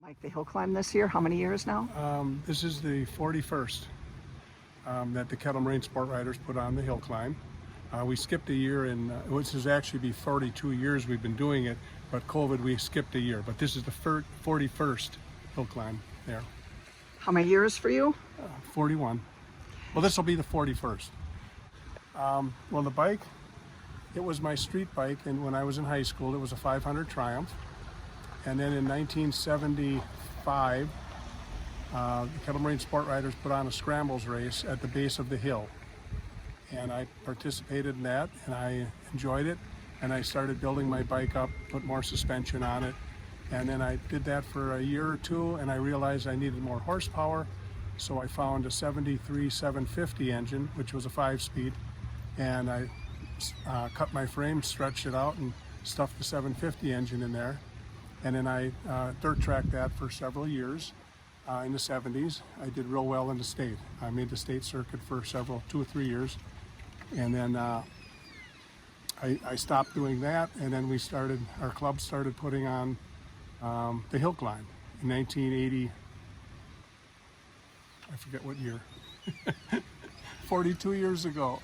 Like the hill climb this year, how many years now? This is the 41st that the Kettle Moraine Sport Riders put on the hill climb. We skipped a year, which is actually be 42 years we've been doing it, but COVID we skipped a year. But this is the 41st hill climb there. How many years for you? 41. Well, this will be the 41st. Well, the bike, it was my street bike, and when I was in high school, it was a 500 Triumph. And then in 1975, the Kettle Moraine Sport Riders put on a scrambles race at the base of the hill. And I participated in that, and I enjoyed it. And I started building my bike up, put more suspension on it. And then I did that for a year or two, and I realized I needed more horsepower. So I found a 73 750 engine, which was a 5-speed. And I cut my frame, stretched it out, and stuffed the 750 engine in there. And then I dirt tracked that for several years in the 70s. I did real well in the state. I made the state circuit for 2 or 3 years. And then I stopped doing that, and then our club started putting on the hill climb in 1980. I forget what year. 42 years ago.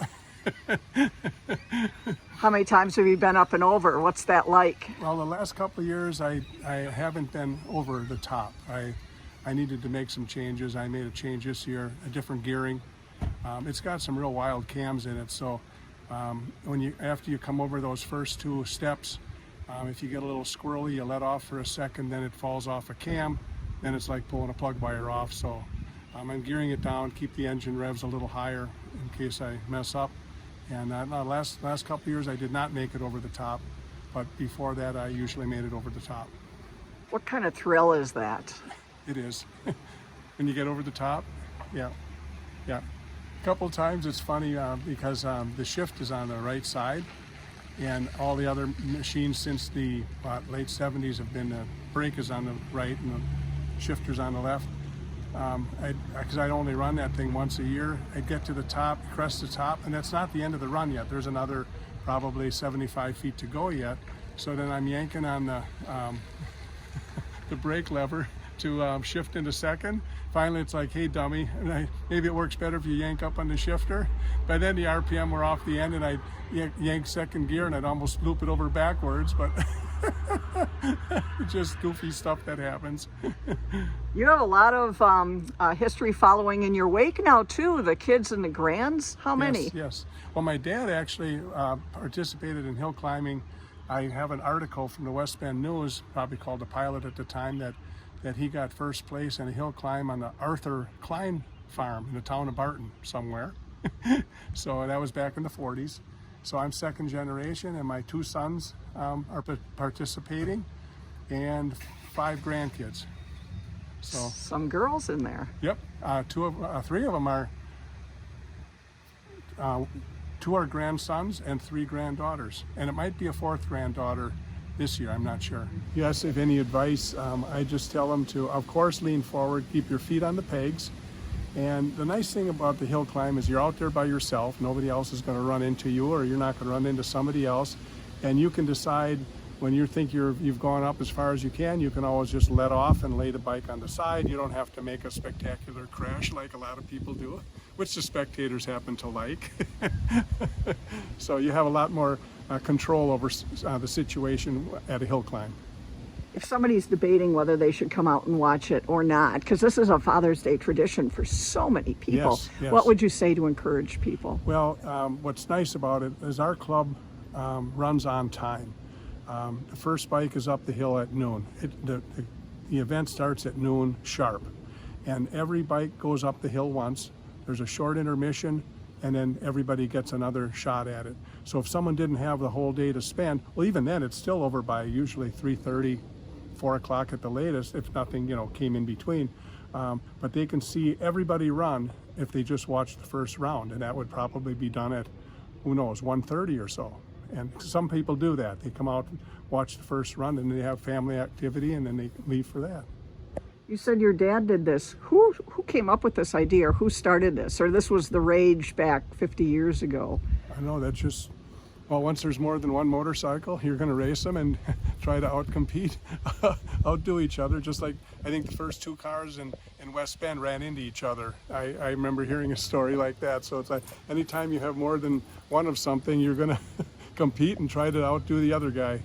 How many times have you been up and over? What's that like? Well, the last couple of years I haven't been over the top. I needed to make some changes. I made a change this year, a different gearing. It's got some real wild cams in it, so after you come over those first 2 steps, if you get a little squirrely, you let off for a second, then it falls off a cam, then it's like pulling a plug wire off. So I'm gearing it down, keep the engine revs a little higher in case I mess up. And last couple of years I did not make it over the top, but before that I usually made it over the top. What kind of thrill is that? It is. When you get over the top, yeah. A couple of times it's funny because the shift is on the right side, and all the other machines since the late 70s have been the brake is on the right and the shifter's on the left. Because I'd only run that thing once a year. I'd get to the top, crest the top, and that's not the end of the run yet. There's another probably 75 feet to go yet. So then I'm yanking on the the brake lever to shift into second. Finally, it's like, hey, dummy, and maybe it works better if you yank up on the shifter. By then the RPM were off the end, and I yank second gear, and I'd almost loop it over backwards, but just goofy stuff that happens. You have a lot of history following in your wake now, too, the kids and the grands. How many? Yes. Well, my dad actually participated in hill climbing. I have an article from the West Bend News, probably called The Pilot at the time, that he got first place in a hill climb on the Arthur Klein farm in the town of Barton somewhere. So that was back in the 40s. So I'm second generation, and my 2 sons are participating, and 5 grandkids. So some girls in there. Yep, 3 of them are 2 are grandsons and 3 granddaughters, and it might be a 4th granddaughter this year, I'm not sure. Yes, if any advice, I just tell them to, of course, lean forward, keep your feet on the pegs. And the nice thing about the hill climb is you're out there by yourself. Nobody else is going to run into you, or you're not going to run into somebody else. And you can decide when you think you've gone up as far as you can always just let off and lay the bike on the side. You don't have to make a spectacular crash like a lot of people do, which the spectators happen to like. So you have a lot more control over the situation at a hill climb. If somebody's debating whether they should come out and watch it or not, because this is a Father's Day tradition for so many people, yes. What would you say to encourage people? Well, what's nice about it is our club runs on time. The first bike is up the hill at noon. The event starts at noon sharp, and every bike goes up the hill once. There's a short intermission, and then everybody gets another shot at it. So if someone didn't have the whole day to spend, well, even then it's still over by usually 3:30, 4 o'clock at the latest, if nothing came in between. But they can see everybody run if they just watch the first round, and that would probably be done at, who knows, 1:30 or so. And some people do that. They come out, watch the first run, and they have family activity, and then they leave for that. You said your dad did this. Who came up with this idea, or who started this? Or this was the rage back 50 years ago? I know, that's just Well, once there's more than one motorcycle, you're going to race them and try to outcompete, outdo each other. Just like I think the first two cars in West Bend ran into each other. I remember hearing a story like that. So it's like anytime you have more than one of something, you're going to compete and try to outdo the other guy.